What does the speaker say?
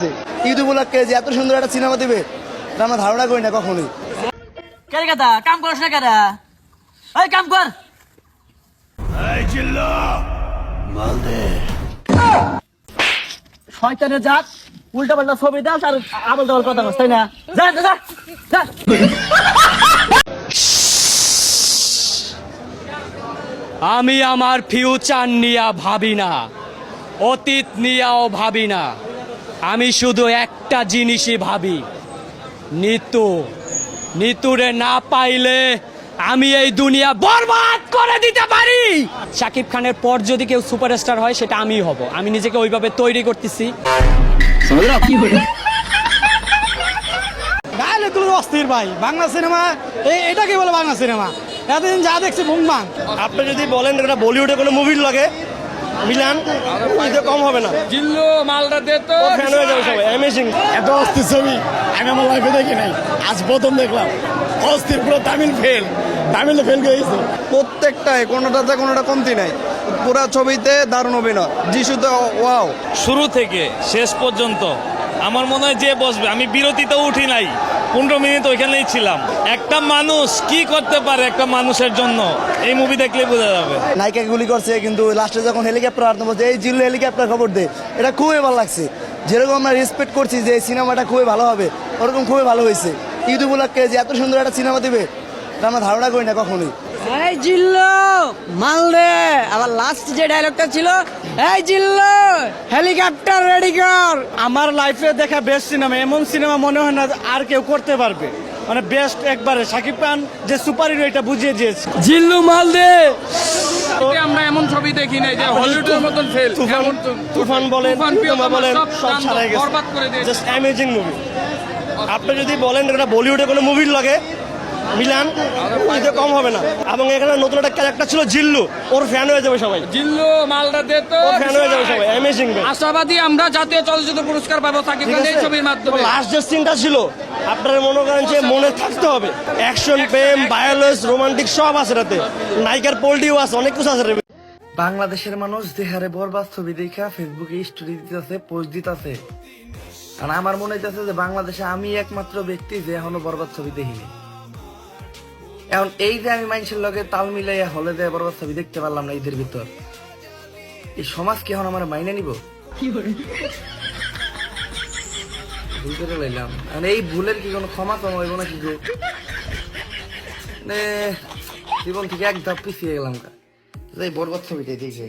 YouTube কে যে এত সুন্দর একটা সিনেমা দিবে তা আমরা ধারণা করি না কখনোই। কেন কথা কাম করছ না কেন? এই কাম কর। এই জিল্লু মাল দে। শয়তানের জাত উল্টা পাল্টা ছবি দাও আর আবল তাবল কথা কস, তাই না? যা যা যা যা। আমি আমার ফিউচার নিয়ে ভাবি না, অতীত নিয়েও ভাবি না। আমি শুধু একটা জিনিসই ভাবি, নিতুরে না পাইলে আমি এই দুনিয়া বরবাদ করে দিতে পারি। শাকিব খানের পর যদি কেউ সুপারস্টার হয় সেটা আমিই হব। আমি নিজেকে ওইভাবে তৈরি করতেছি। গাইলে তুই অস্থির ভাই, বাংলা সিনেমা এটা কি বলে বাংলা সিনেমা? এতদিন যা দেখছি বুমবাং। আপনি যদি বলেন এটা বলিউডে কোনো মুভির লাগে মিলান, এটা কম হবে না। জিল্লু মালটা দে তো, ফ্যান হয়ে যাবে সবাই। অ্যামেজিং, এত অস্থির ছবি আমি আমার লাইফে দেখি নাই, আজ প্রথম দেখলাম। অস্থির, পুরো তামিলে ফেল গেছে প্রত্যেকটাই কোনোটাতে কোনোটা কমতি নাই, পুরা ছবিতে দারুণ অভিনয়। যিশুতে ওয়াও, শুরু থেকে শেষ পর্যন্ত আমার মনে হয় যে বসবে, আমি বিরতিতে উঠি নাই, 15 মিনিট ওইখানেই ছিলাম। একটা মানুষ কি করতে পারে একটা মানুষের জন্য, এই মুভি দেখলে বোঝা যাবে। নায়িকা গুলি করছে কিন্তু লাস্টে যখন হেলিকপ্টার আর্থ বলছে এই জিল্লু হেলিকপ্টার খবর দে, এটা খুবই ভালো লাগছে। যেরকম আমরা রেসপেক্ট করছি যে এই সিনেমাটা খুবই ভালো হবে, ওরকম খুবই ভালো হয়েছে। ইউটিউব কে যে এত সুন্দর একটা সিনেমা দিবে তা আমরা ধারণা করি না কখনোই। এই জিল্লু মাল দে। আবার লাস্ট যে ডায়লগটা ছিল, এই জিল্লু হেলিকপ্টার রেডি কর। আমার লাইফে দেখা বেস্ট সিনেমা, এমন সিনেমা মনে হয় না আর কেউ করতে পারবে। মানে বেস্ট একবারে। শাকিব খান যে সুপার হিরো এটা বুঝিয়ে দিয়েছে। জিল্লু মাল দে। আমরা এমন ছবি দেখি নাই যে হলিউডের মতন ফেল। তুফান বলেন, তোমা বলেন, সব ছাড়াই গেছে, বরবাদ করে দিয়েছে। Just amazing movie. আপনি যদি বলেন এটা বলিউডে কোনো মুভির লাগে মিলান, এটা কম হবে না। এবং এখানে নতুন একটা ক্যারেক্টার ছিল জিল্লু, ওর ফ্যান হয়ে যাবে সবাই। জিল্লু মালটা দে তো, ওর ফ্যান হয়ে যাবে সবাই। অ্যামেজিং। আশাবাদী আমরা জাতীয় চলচ্চিত্র পুরস্কার পাবো সাকিব খানের এই ছবির মাধ্যমে। লাস্ট যে সিনটা ছিল আপনারা মনে করেন যে মনে থাকতে হবে। অ্যাকশন, প্রেম, ভায়োলেন্স, রোমান্টিক সব আছে এটাতে। নায়িকার পোল্টিও আছে, অনেক কিছু আছে। বাংলাদেশের মানুষ যে হারে বরবাদ ছবি দেখা ফেসবুকে স্টোরি দিতেছে, পোস্ট দিতেছে, আর আমার মনে হইতেছে যে বাংলাদেশে আমি একমাত্র ব্যক্তি যে এখনো বরবাদ ছবি দেখিনি। এখন এই যে আমি মানুষের লগে তাল মিলাইয়া হলে যে বরবাদ ছবি দেখতে পারলাম না ঈদের ভিতর, এই সমাজ কি এখন আমার মাইনে নিব? ভুল করে লাইলাম, আর এই ভুলের কি কোনো ক্ষমা কম হইব না? কি গো, জীবন থেকে এক ধাপ পিছিয়ে গেলাম। এই বরবাদ ছবিটাই দেখে